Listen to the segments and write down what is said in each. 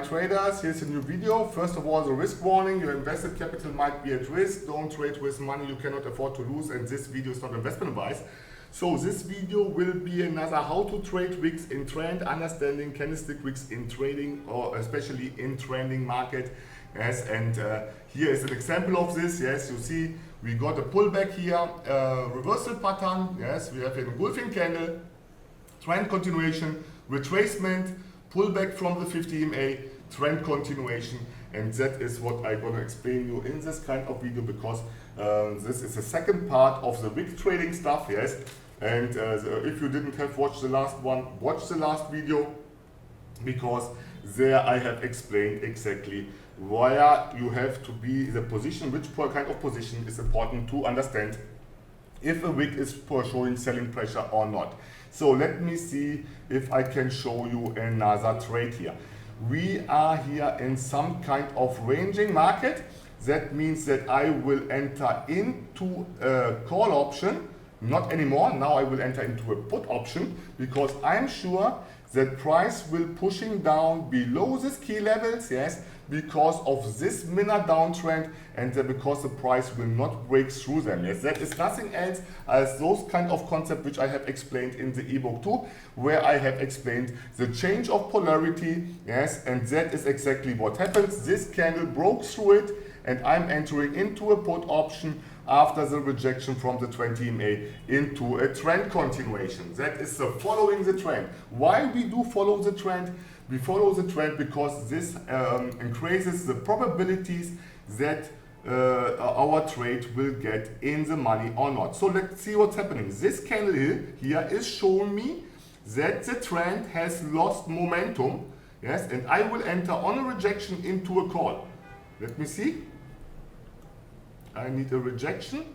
traders, here's a new video. First of all, the risk warning: your invested capital might be at risk. Don't trade with money you cannot afford to lose, and this video is not investment advice. So this video will be another how to trade wicks in trend, understanding candlestick wicks in trading, or especially in trending market. Yes, and here is an example of this. Yes, you see we got a pullback here, reversal pattern. Yes, we have an engulfing candle, trend continuation, retracement, pullback from the 50 EMA, trend continuation, and that is what I'm gonna explain you in this kind of video, because this is the second part of the wick trading stuff. Yes, and if you didn't have watched the last one, watch the last video, because there I have explained exactly where you have to be, the position, which kind of position is important to understand if a wick is showing selling pressure or not. So let me see if I can show you another trade here. We are here in some kind of ranging market. That means that I will enter into a call option, not anymore. Now I will enter into a put option, because I'm sure that price will pushing down below this key levels, yes, because of this minor downtrend, and because the price will not break through them. Yes, that is nothing else as those kind of concepts which I have explained in the ebook 2, where I have explained the change of polarity. Yes, and that is exactly what happens. This candle broke through it, and I'm entering into a put option after the rejection from the 20 EMA into a trend continuation. That is the following the trend. Why we do follow the trend? We follow the trend because this increases the probabilities that our trade will get in the money or not. So let's see what's happening. This candle here is showing me that the trend has lost momentum. Yes, and I will enter on a rejection into a call. Let me see. I need a rejection.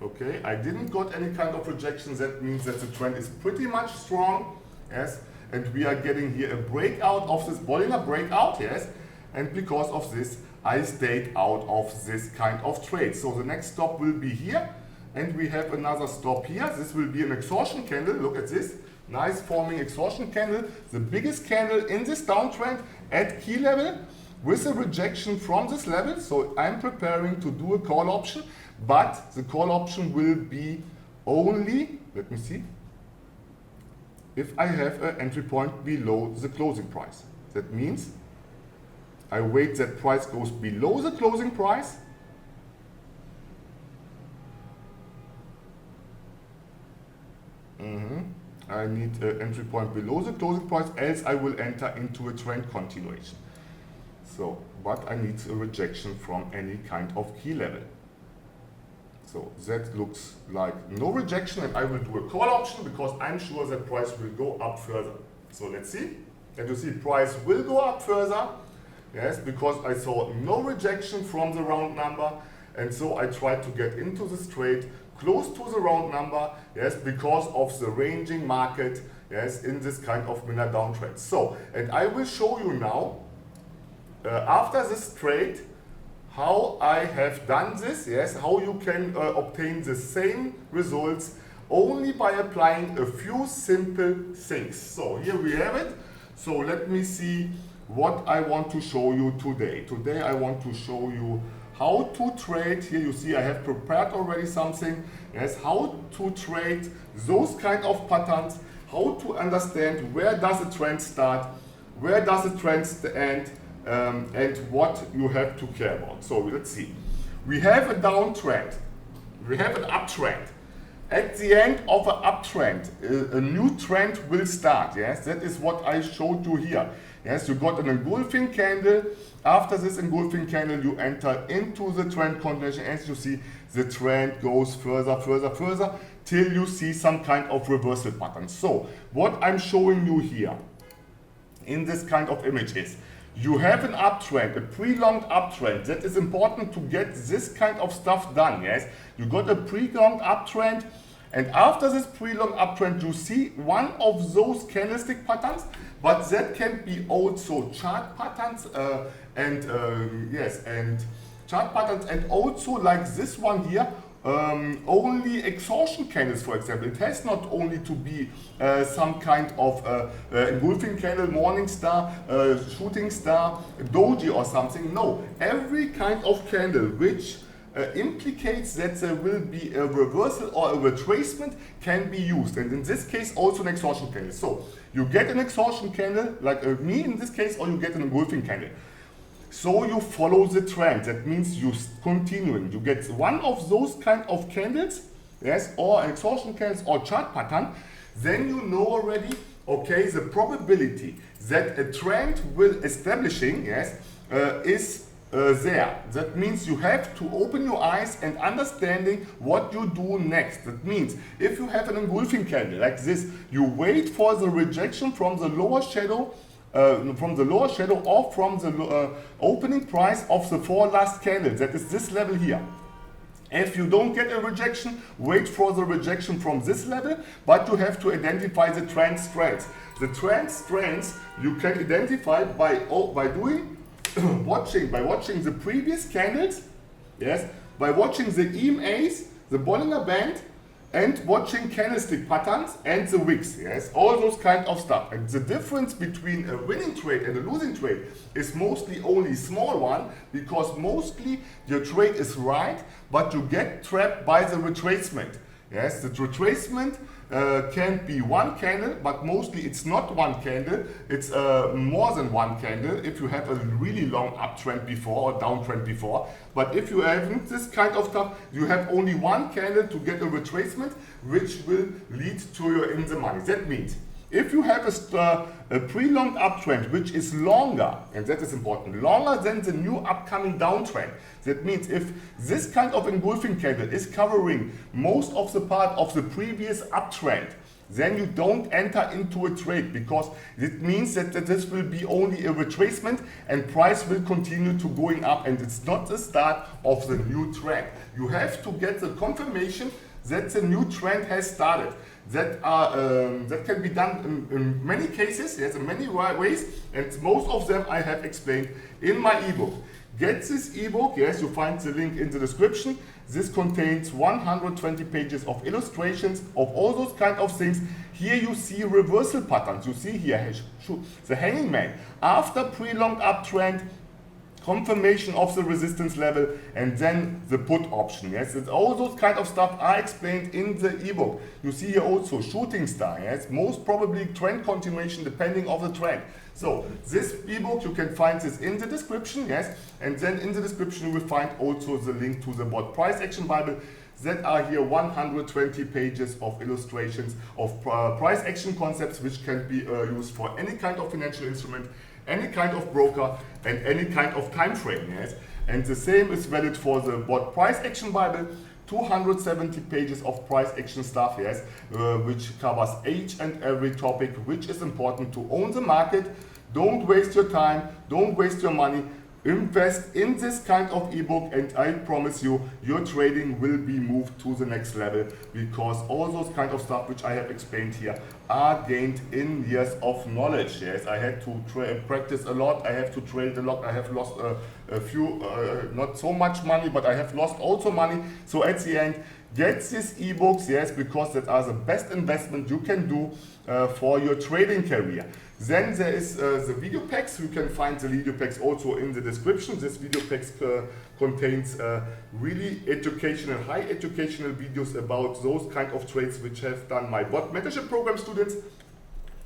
Okay, I didn't got any kind of rejection. That means that the trend is pretty much strong. Yes, and we are getting here a breakout of this Bollinger breakout. Yes, and because of this, I stayed out of this kind of trade. So the next stop will be here, and we have another stop here. This will be an exhaustion candle. Look at this. Nice forming exhaustion candle. The biggest candle in this downtrend at key level, with a rejection from this level. So I'm preparing to do a call option, but the call option will be only, let me see, if I have an entry point below the closing price. That means I wait that price goes below the closing price, I need an entry point below the closing price, else I will enter into a trend continuation. So, but I need a rejection from any kind of key level. So that looks like no rejection, and I will do a call option because I'm sure that price will go up further. So let's see. And you see price will go up further. Yes, because I saw no rejection from the round number, and so I tried to get into this trade close to the round number. Yes, because of the ranging market. Yes, in this kind of minor downtrend. So, and I will show you now, after this trade, how I have done this, yes, how you can obtain the same results only by applying a few simple things. So here we have it. So let me see what I want to show you today. Today I want to show you how to trade. Here you see I have prepared already something. Yes, how to trade those kind of patterns, how to understand where does the trend start, where does the trend end, and what you have to care about. So let's see. We have a downtrend. We have an uptrend. At the end of an uptrend, a new trend will start. Yes, that is what I showed you here. Yes, you got an engulfing candle. After this engulfing candle, you enter into the trend continuation. As you see, the trend goes further, further, further, till you see some kind of reversal pattern. So what I'm showing you here in this kind of image is, you have an uptrend, a prolonged uptrend. That is important to get this kind of stuff done. Yes, you got a prolonged uptrend, and after this prolonged uptrend, you see one of those candlestick patterns, but that can be also chart patterns, and chart patterns, and also like this one here, only exhaustion candles, for example. It has not only to be some kind of engulfing candle, morning star, shooting star, doji or something. No, every kind of candle which implicates that there will be a reversal or a retracement can be used, and in this case also an exhaustion candle. So you get an exhaustion candle like me in this case, or you get an engulfing candle. So you follow the trend. That means you continuing. You get one of those kind of candles, yes, or exhaustion candles or chart pattern. Then you know already, okay, the probability that a trend will establishing, yes, is there. That means you have to open your eyes and understanding what you do next. That means if you have an engulfing candle like this, you wait for the rejection from the lower shadow. Or from the opening price of the 4 last candles, that is this level here. If you don't get a rejection, wait for the rejection from this level, but you have to identify the trend strengths. The trend strengths you can identify by doing watching the previous candles, yes, by watching the EMAs, the Bollinger Band, and watching candlestick patterns and the wicks, yes, all those kind of stuff. And the difference between a winning trade and a losing trade is mostly only small one, because mostly your trade is right, but you get trapped by the retracement. Yes, the retracement can be one candle, but mostly it's not one candle, it's more than one candle if you have a really long uptrend before or downtrend before. But if you have this kind of stuff, you have only one candle to get a retracement, which will lead to your in the money. That means if you have a prolonged uptrend which is longer, and that is important, longer than the new upcoming downtrend, that means if this kind of engulfing candle is covering most of the part of the previous uptrend, then you don't enter into a trade, because it means that this will be only a retracement and price will continue to going up, and it's not the start of the new trend. You have to get the confirmation that the new trend has started. That can be done in many cases, yes, in many ways, and most of them I have explained in my ebook. Get this ebook, yes, you find the link in the description. This contains 120 pages of illustrations of all those kind of things. Here you see reversal patterns. You see here the hanging man after prolonged uptrend, confirmation of the resistance level, and then the put option. Yes, it's all those kind of stuff I explained in the ebook. You see here also shooting star. Yes, most probably trend continuation depending on the trend. So this ebook, you can find this in the description. Yes, and then in the description you will find also the link to the BOTT price action Bible. That are here 120 pages of illustrations of price action concepts, which can be used for any kind of financial instrument, any kind of broker, and any kind of time frame. Yes, and the same is valid for the BOTT price action Bible. 270 pages of price action stuff, yes, which covers each and every topic which is important to own the market. Don't waste your time, don't waste your money. Invest in this kind of ebook, and I promise you, your trading will be moved to the next level, because all those kind of stuff which I have explained here are gained in years of knowledge. Yes, I had to practice a lot, I have to trade a lot, I have lost a few, not so much money, but I have lost also money. So at the end, get these ebooks, yes, because that are the best investment you can do for your trading career. Then there is the video packs. You can find the video packs also in the description. This video packs contains really educational, high educational videos about those kind of trades which have done my BOTT mentorship program students.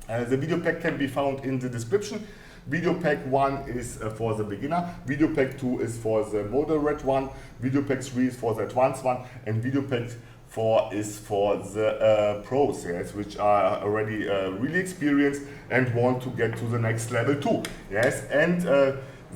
The video pack can be found in the description. Video pack 1 is for the beginner, video pack 2 is for the moderate one, video pack 3 is for the advanced one, and video pack 4 is for the pros, yes, which are already really experienced and want to get to the next level too. Yes, and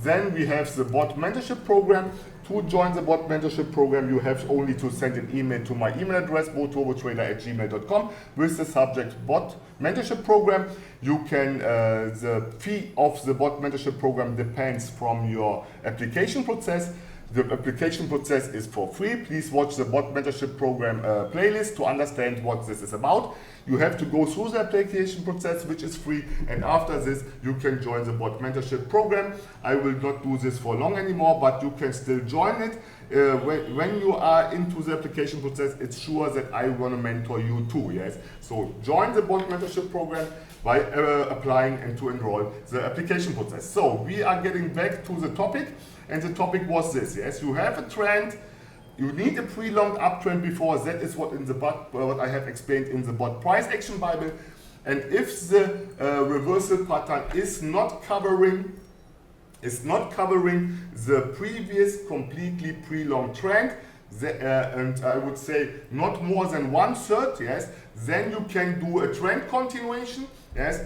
then we have the BOTT mentorship program. To join the BOTT mentorship program, you have only to send an email to my email address, boturbotrader@gmail.com, with the subject BOTT mentorship program. You can, the fee of the BOTT mentorship program depends from your application process. The application process is for free. Please watch the BOTT Mentorship Program playlist to understand what this is about. You have to go through the application process, which is free, and after this you can join the BOTT Mentorship Program. I will not do this for long anymore, but you can still join it. When you are into the application process, it's sure that I want to mentor you too, yes? So join the BOTT Mentorship Program by applying and to enroll the application process. So we are getting back to the topic, and the topic was this, yes? You have a trend, you need a pre-longed uptrend before, that is what in the BOTT, what I have explained in the BOTT Price Action Bible. And if the reversal pattern is not covering the previous completely pre-long trend, and I would say not more than 1/3, yes, then you can do a trend continuation, yes,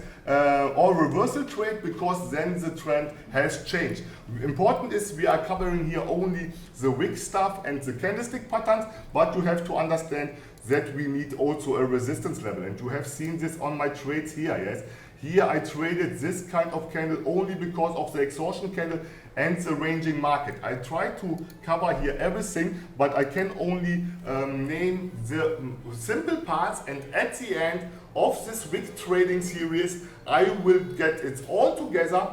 or reversal trade, because then the trend has changed. Important is we are covering here only the wick stuff and the candlestick patterns, but you have to understand that we need also a resistance level, and you have seen this on my trades here, yes. Here I traded this kind of candle only because of the exhaustion candle and the ranging market. I try to cover here everything, but I can only name the simple parts, and at the end of this wick trading series I will get it all together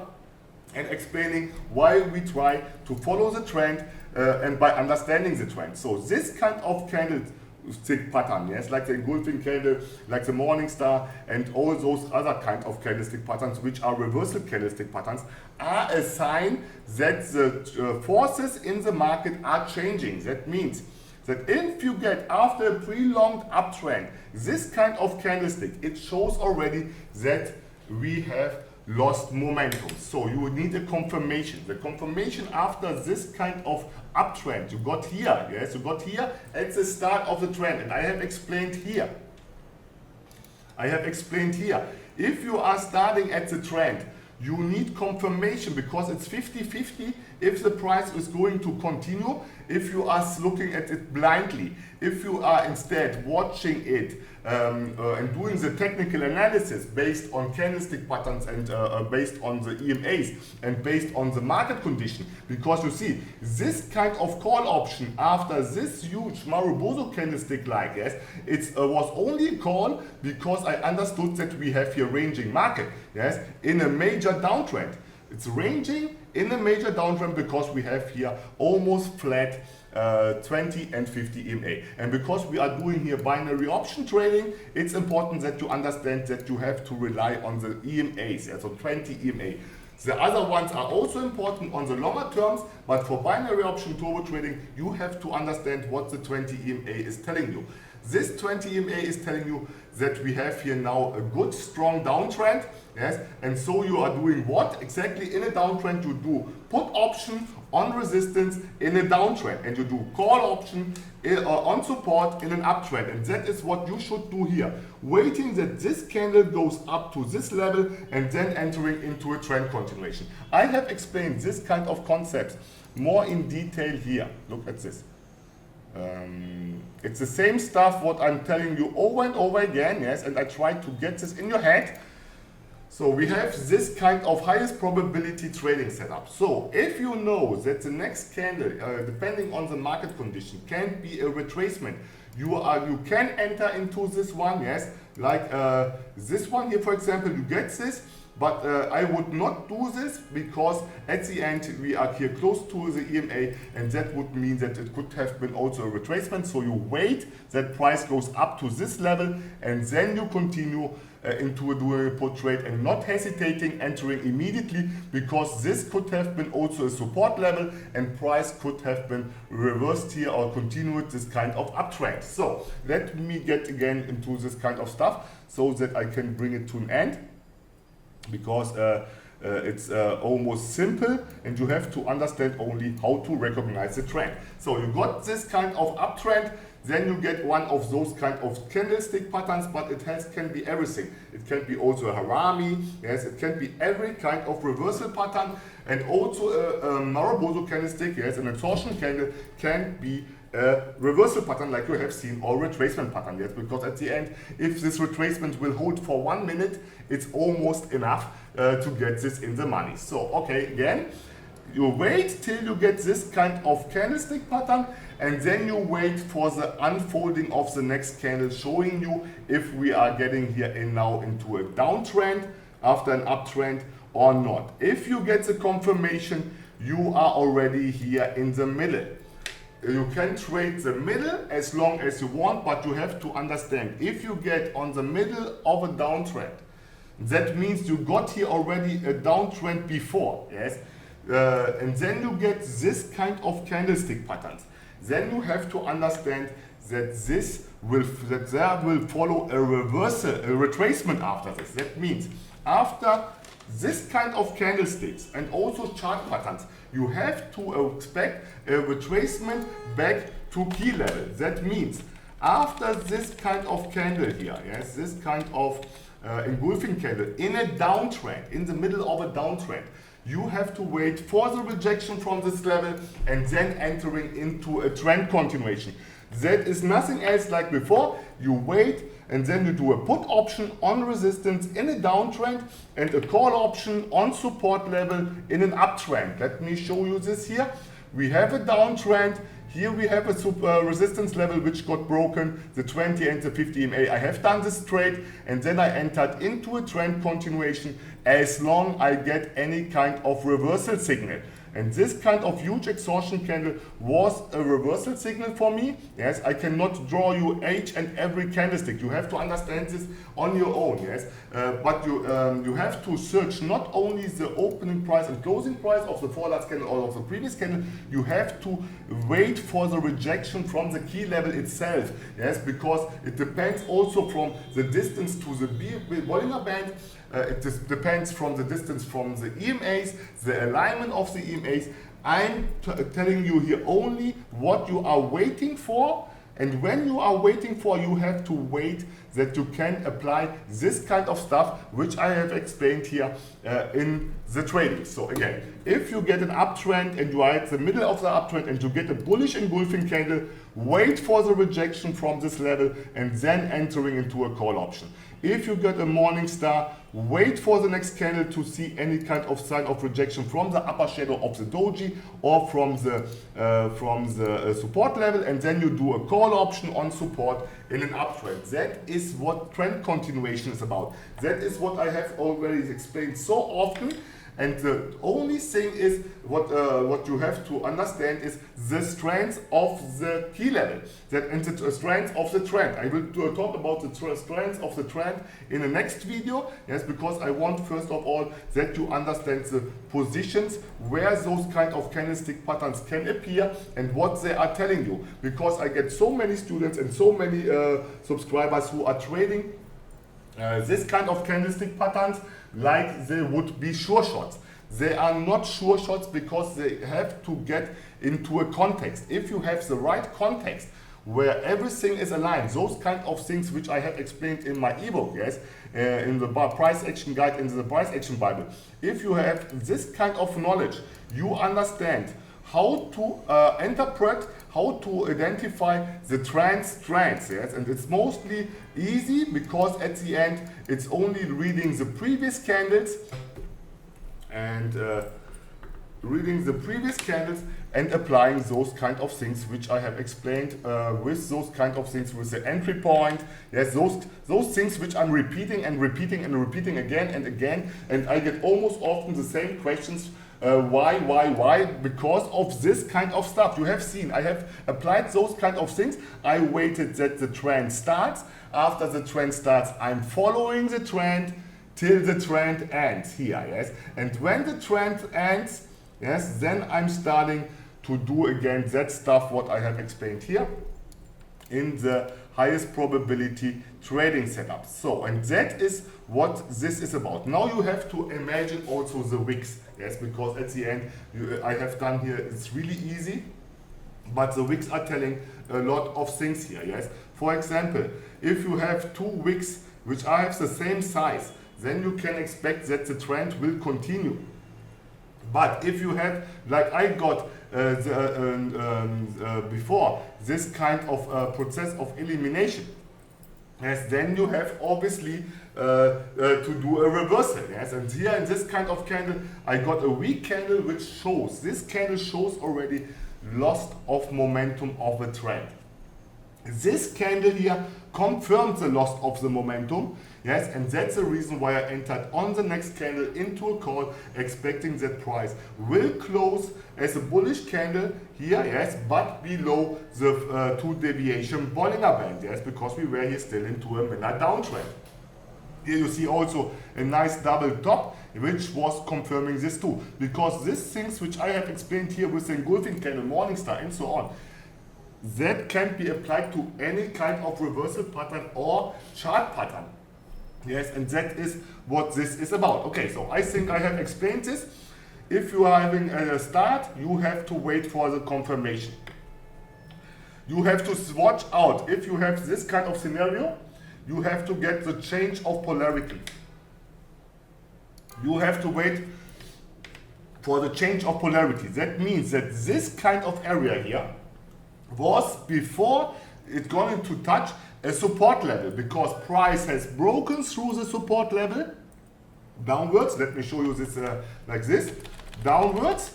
and explaining why we try to follow the trend and by understanding the trend. So this kind of candlestick pattern, yes, like the engulfing candle, like the morning star, and all those other kind of candlestick patterns, which are reversal candlestick patterns, are a sign that the forces in the market are changing. That means that if you get after a prolonged uptrend this kind of candlestick, it shows already that we have lost momentum. So you would need a confirmation. The confirmation after this kind of uptrend you got here, yes, you got here at the start of the trend, and I have explained here. If you are starting at the trend, you need confirmation, because it's 50-50 if the price is going to continue, if you are looking at it blindly. If you are instead watching it and doing the technical analysis based on candlestick patterns and based on the EMAs and based on the market condition, because you see this kind of call option after this huge Marubozu candlestick like yes, it was only a call because I understood that we have here ranging market, yes, in a major downtrend. It's ranging in a major downtrend because we have here almost flat 20 and 50 EMA. And because we are doing here binary option trading, it's important that you understand that you have to rely on the EMAs, so 20 EMA. The other ones are also important on the longer terms, but for binary option turbo trading, you have to understand what the 20 EMA is telling you. This 20 EMA is telling you that we have here now a good strong downtrend, yes, and so you are doing what exactly in a downtrend? You do put option on resistance in a downtrend, and you do call option on support in an uptrend, and that is what you should do here, waiting that this candle goes up to this level and then entering into a trend continuation. I have explained this kind of concepts more in detail here. Look at this. It's the same stuff what I'm telling you over and over again, yes, and I try to get this in your head. So we have this kind of highest probability trading setup. So if you know that the next candle, depending on the market condition, can be a retracement, you can enter into this one, yes, like this one here, for example, you get this. But I would not do this because at the end we are here close to the EMA, and that would mean that it could have been also a retracement. So you wait that price goes up to this level, and then you continue into a doing a put trade and not hesitating entering immediately, because this could have been also a support level and price could have been reversed here or continued this kind of uptrend. So let me get again into this kind of stuff so that I can bring it to an end, because it's almost simple and you have to understand only how to recognize the trend. So you got this kind of uptrend, then you get one of those kind of candlestick patterns, but it can be everything. It can be also a harami, yes, it can be every kind of reversal pattern, and also a Marubozu candlestick, yes, an exhaustion candle can be a reversal pattern like you have seen, or retracement pattern, yes, because at the end, if this retracement will hold for 1 minute, it's almost enough to get this in the money. So, okay, again, You wait till you get this kind of candlestick pattern, and then you wait for the unfolding of the next candle, showing you if we are getting here now into a downtrend after an uptrend or not. If you get the confirmation, you are already here in the middle. You can trade the middle as long as you want, but you have to understand, if you get on the middle of a downtrend, that means you got here already a downtrend before, yes? And then you get this kind of candlestick patterns. Then you have to understand that there will follow a reversal, a retracement after this. That means after this kind of candlesticks and also chart patterns, you have to expect a retracement back to key level. That means after this kind of candle here, yes, this kind of engulfing candle in a downtrend, in the middle of a downtrend, you have to wait for the rejection from this level and then entering into a trend continuation. That is nothing else like before. You wait and then you do a put option on resistance in a downtrend and a call option on support level in an uptrend. Let me show you this here. We have a downtrend. Here we have a resistance level which got broken, the 20 and the 50 EMA. I have done this trade and then I entered into a trend continuation as long I get any kind of reversal signal. And this kind of huge exhaustion candle was a reversal signal for me. Yes, I cannot draw you each and every candlestick. You have to understand this on your own. Yes, but you have to search not only the opening price and closing price of the four-last candle or of the previous candle. You have to wait for the rejection from the key level itself. Yes, because it depends also from the distance to the Bollinger Band. It depends from the distance from the EMAs, the alignment of the EMAs. I'm telling you here only what you are waiting for, and when you are waiting for, you have to wait that you can apply this kind of stuff which I have explained here in the trading. So again, if you get an uptrend and you are at the middle of the uptrend and you get a bullish engulfing candle, wait for the rejection from this level and then entering into a call option. If you get a morning star, wait for the next candle to see any kind of sign of rejection from the upper shadow of the doji or from the support level, and then you do a call option on support in an uptrend. That is what trend continuation is about. That is what I have already explained so often. And the only thing is what you have to understand is the strength of the key level, and the strength of the trend. I will talk about the strength of the trend in the next video. Yes, because I want first of all that you understand the positions where those kind of candlestick patterns can appear and what they are telling you. Because I get so many students and so many subscribers who are trading this kind of candlestick patterns like they would be sure shots. They are not sure shots because they have to get into a context. If you have the right context where everything is aligned, those kind of things which I have explained in my ebook, yes, in the price action guide, in the price action Bible. If you have this kind of knowledge, you understand how to interpret, how to identify the trends, yes, and it's mostly easy because at the end it's only reading the previous candles and applying those kind of things which I have explained with those kind of things with the entry point. Yes, those things which I'm repeating and repeating and repeating again and again, and I get almost often the same questions. Why? Because of this kind of stuff. You have seen, I have applied those kind of things. I waited that the trend starts. After the trend starts, I'm following the trend till the trend ends here, yes? And when the trend ends, yes, then I'm starting to do again that stuff what I have explained here in the highest probability trading setup. So, and that is what this is about. Now you have to imagine also the wicks, yes, because at the end I have done here, it's really easy, but the wicks are telling a lot of things here, yes. For example, if you have two wicks which are have the same size, then you can expect that the trend will continue. But if you have, like I got before, this kind of process of elimination, yes, then you have obviously to do a reversal. Yes, and here in this kind of candle, I got a weak candle which shows, this candle shows already loss of momentum of a trend. This candle here confirms the loss of the momentum, yes, and that's the reason why I entered on the next candle into a call, expecting that price will close as a bullish candle here, yes, but below the 2 deviation Bollinger Band, yes, because we were here still into a minor downtrend. Here you see also a nice double top, which was confirming this too, because these things which I have explained here with the engulfing candle, Morningstar, and so on, that can be applied to any kind of reversal pattern or chart pattern. Yes, and that is what this is about. Okay, so I think I have explained this. If you are having a start, you have to wait for the confirmation. You have to watch out. If you have this kind of scenario, you have to get the change of polarity. You have to wait for the change of polarity. That means that this kind of area here was before it going to touch a support level, because price has broken through the support level downwards. Let me show you this like this, downwards,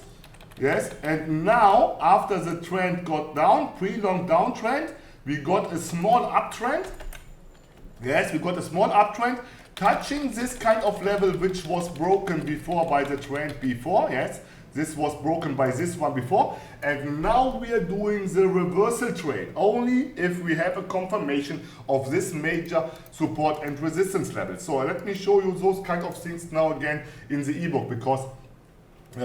yes, and now after the trend got down, pre-long downtrend, we got a small uptrend. Yes, we got a small uptrend touching this kind of level which was broken before by the trend before, yes. This was broken by this one before, and now we are doing the reversal trade only if we have a confirmation of this major support and resistance level. So let me show you those kind of things now again in the ebook, because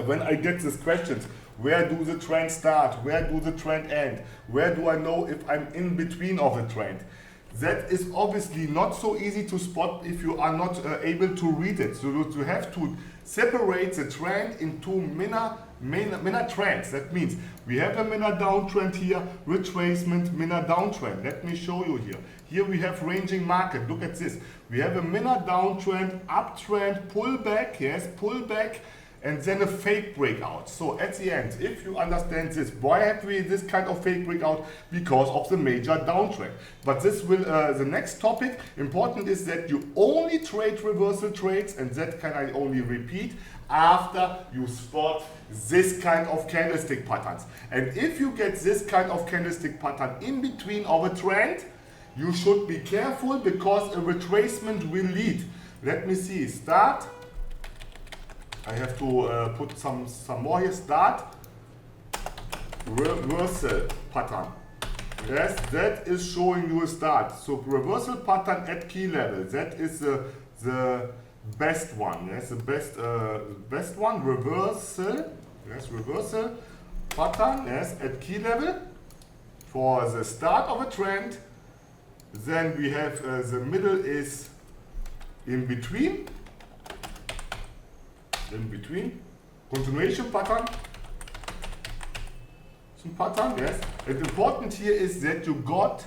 when I get these questions, where do the trend start, where do the trend end, where do I know if I'm in between of a trend? That is obviously not so easy to spot if you are not able to read it. So you have to separate the trend into minor trends. That means we have a minor downtrend here, retracement, minor downtrend. Let me show you here. Here we have ranging market. Look at this. We have a minor downtrend, uptrend, pullback, yes, pullback, and then a fake breakout. So at the end, if you understand this, why have we this kind of fake breakout? Because of the major downtrend. But this will, the next topic, important is that you only trade reversal trades, and that can I only repeat after you spot this kind of candlestick patterns. And if you get this kind of candlestick pattern in between of a trend, you should be careful, because a retracement will lead. Let me see, start. I have to put some more here. Start, reversal pattern. Yes, that is showing you a start. So reversal pattern at key level. That is the best one. Yes, the best one. Reversal. Yes, reversal pattern. Yes, at key level for the start of a trend. Then we have the middle is in between. In between, continuation pattern, yes. And important here is that you got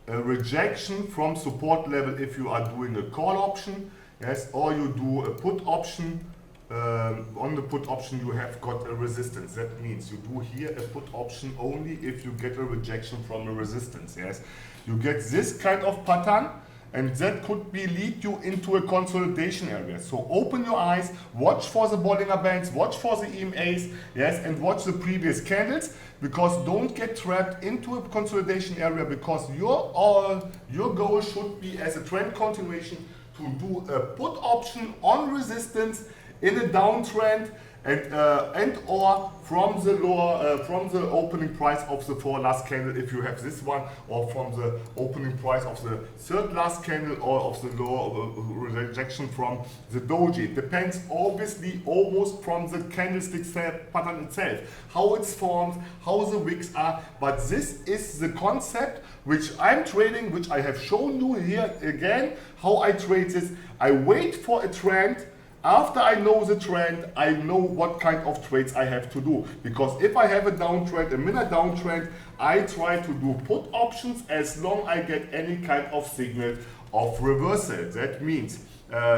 a rejection from support level if you are doing a call option, yes, or you do a put option. On the put option you have got a resistance. That means you do here a put option only if you get a rejection from a resistance, yes. You get this kind of pattern, and that could be lead you into a consolidation area. So open your eyes, watch for the Bollinger Bands, watch for the EMAs, yes, and watch the previous candles, because don't get trapped into a consolidation area, because your goal should be, as a trend continuation, to do a put option on resistance in a downtrend, and or from the lower, from the opening price of the 4 last candle if you have this one, or from the opening price of the 3rd last candle, or of the lower rejection from the doji. It depends obviously almost from the candlestick pattern itself, how it's formed, how the wicks are. But this is the concept which I'm trading, which I have shown you here again, how I trade this. I wait for a trend. After I know the trend, I know what kind of trades I have to do. Because if I have a downtrend, a minor downtrend, I try to do put options as long as I get any kind of signal of reversal. That means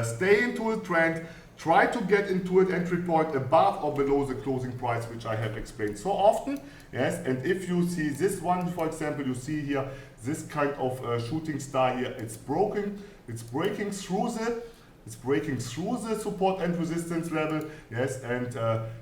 stay into a trend, try to get into an entry point above or below the closing price, which I have explained so often. Yes, and if you see this one, for example, you see here this kind of shooting star here, it's broken, it's breaking through the support and resistance level, yes, and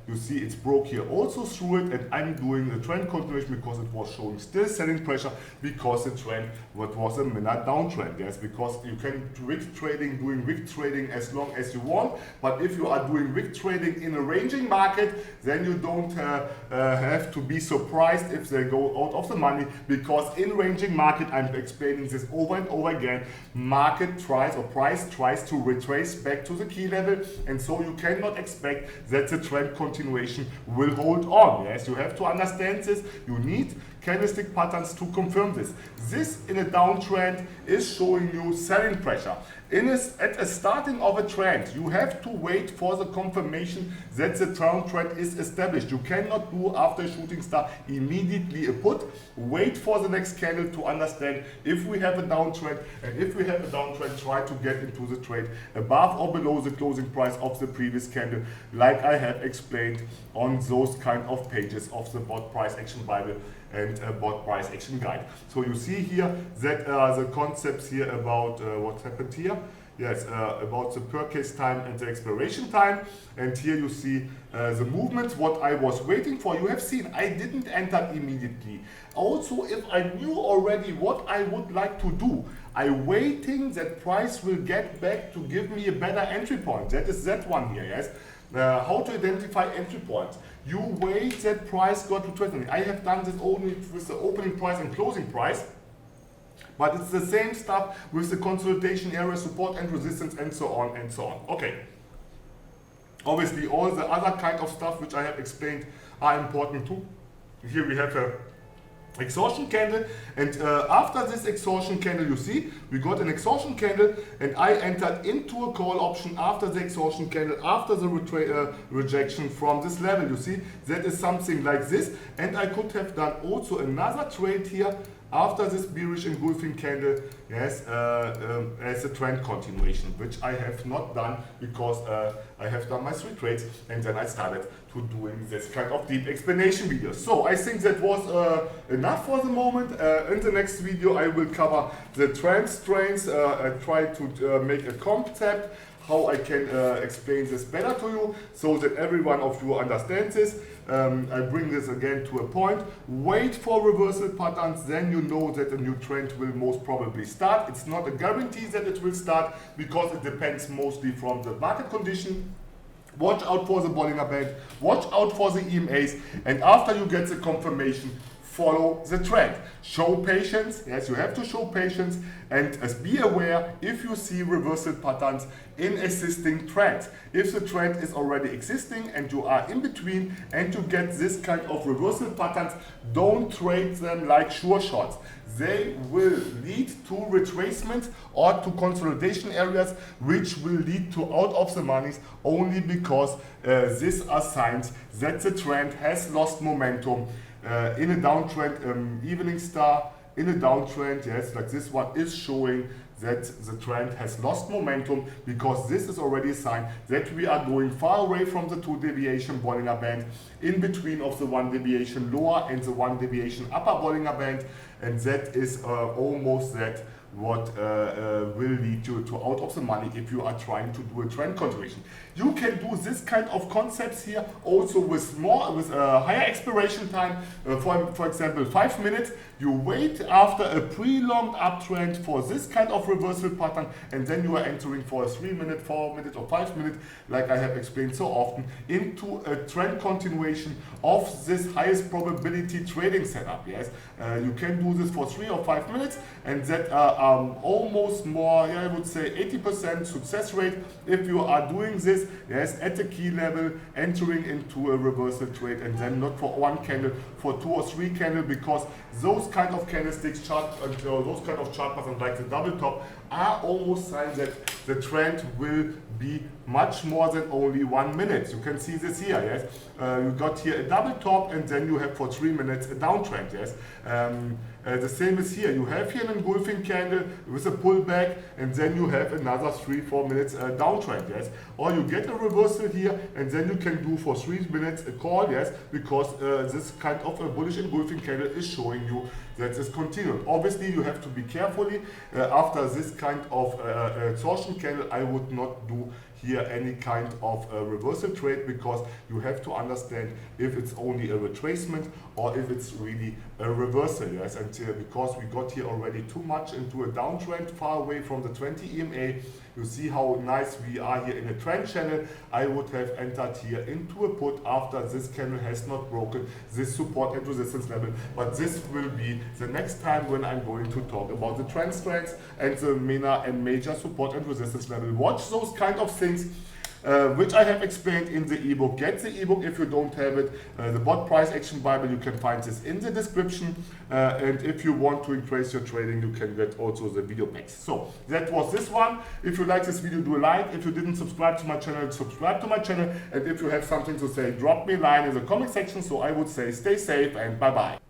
you see it's broke here also through it, and I'm doing a trend continuation because it was showing still selling pressure, because the trend what was a minor downtrend, yes, because you can doing wick trading as long as you want, but if you are doing wick trading in a ranging market, then you don't have to be surprised if they go out of the money, because in ranging market, I'm explaining this over and over again, market tries or price tries to retrace back to the key level, and so you cannot expect that the trend continuation will hold on. Yes, you have to understand this. You need candlestick patterns to confirm this. This in a downtrend is showing you selling pressure. At a starting of a trend, you have to wait for the confirmation that the downtrend is established. You cannot do after a shooting star immediately a put. Wait for the next candle to understand if we have a downtrend, and if we have a downtrend, try to get into the trade above or below the closing price of the previous candle, like I have explained on those kind of pages of the BOTT Price Action Bible and BOTT Price Action Guide. So you see here that the concepts here about what happened here. Yes, about the purchase time and the expiration time. And here you see the movements, what I was waiting for. You have seen I didn't enter immediately. Also, if I knew already what I would like to do, I'm waiting that price will get back to give me a better entry point. That is that one here, yes. How to identify entry points. You wait that price got to 20. I have done this only with the opening price and closing price. But it's the same stuff with the consolidation area, support and resistance, and so on and so on. Okay. Obviously, all the other kind of stuff which I have explained are important too. Here we have a exhaustion candle, and after this exhaustion candle, you see we got an exhaustion candle, and I entered into a call option after the exhaustion candle, after the rejection from this level. You see that is something like this, and I could have done also another trade here after this bearish engulfing candle, yes, as a trend continuation, which I have not done because I have done my 3 trades, and then I started to doing this kind of deep explanation video. So I think that was enough for the moment. In the next video I will cover the trend strains, try to make a concept, how I can explain this better to you so that every one of you understands this. I bring this again to a point. Wait for reversal patterns, then you know that a new trend will most probably start. It's not a guarantee that it will start because it depends mostly from the market condition. Watch out for the Bollinger Band, watch out for the EMAs, and after you get the confirmation, follow the trend. Show patience, yes, you have to show patience, and be aware if you see reversal patterns in existing trends. If the trend is already existing and you are in between and you get this kind of reversal patterns, don't trade them like sure shots. They will lead to retracements or to consolidation areas, which will lead to out of the monies only because these are signs that the trend has lost momentum. In a downtrend, evening star in a downtrend, yes, like this one is showing that the trend has lost momentum, because this is already a sign that we are going far away from the 2 deviation Bollinger Band, in between of the 1 deviation lower and the 1 deviation upper Bollinger Band, and that is almost that what will lead you to out of the money if you are trying to do a trend continuation. You can do this kind of concepts here also with a higher expiration time. For example, 5 minutes. You wait after a prolonged uptrend for this kind of reversal pattern, and then you are entering for a 3 minute, 4 minute, or 5 minute, like I have explained so often, into a trend continuation of this highest probability trading setup. Yes, you can do this for 3 or 5 minutes, and that almost more, I would say 80% success rate if you are doing this, yes, at the key level, entering into a reversal trade, and then not for 1 candle, for 2 or 3 candles, because those kind of candlesticks those kind of chart patterns like the double top are almost signs that the trend will be much more than only 1 minute. You can see this here, yes. You got here a double top, and then you have for 3 minutes a downtrend, yes. The same is here. You have here an engulfing candle with a pullback, and then you have another 3-4 minutes downtrend, yes. Or you get a reversal here, and then you can do for 3 minutes a call, yes, because this kind of a bullish engulfing candle is showing you that is continued. Obviously, you have to be carefully. After this kind of torsion candle, I would not do here any kind of reversal trade, because you have to understand if it's only a retracement or if it's really a reversal, yes. And because we got here already too much into a downtrend, far away from the 20 EMA, you see how nice we are here in a trend channel. I would have entered here into a put after this candle has not broken this support and resistance level. But this will be the next time when I'm going to talk about the trend strengths and the minor and major support and resistance level. Watch those kind of things, which I have explained in the ebook. Get the ebook if you don't have it. The BOTT Price Action Bible, you can find this in the description. And if you want to increase your trading, you can get also the video packs. So that was this one. If you like this video, do a like. If you didn't subscribe to my channel, subscribe to my channel. And if you have something to say, drop me a line in the comment section. So I would say stay safe and bye-bye.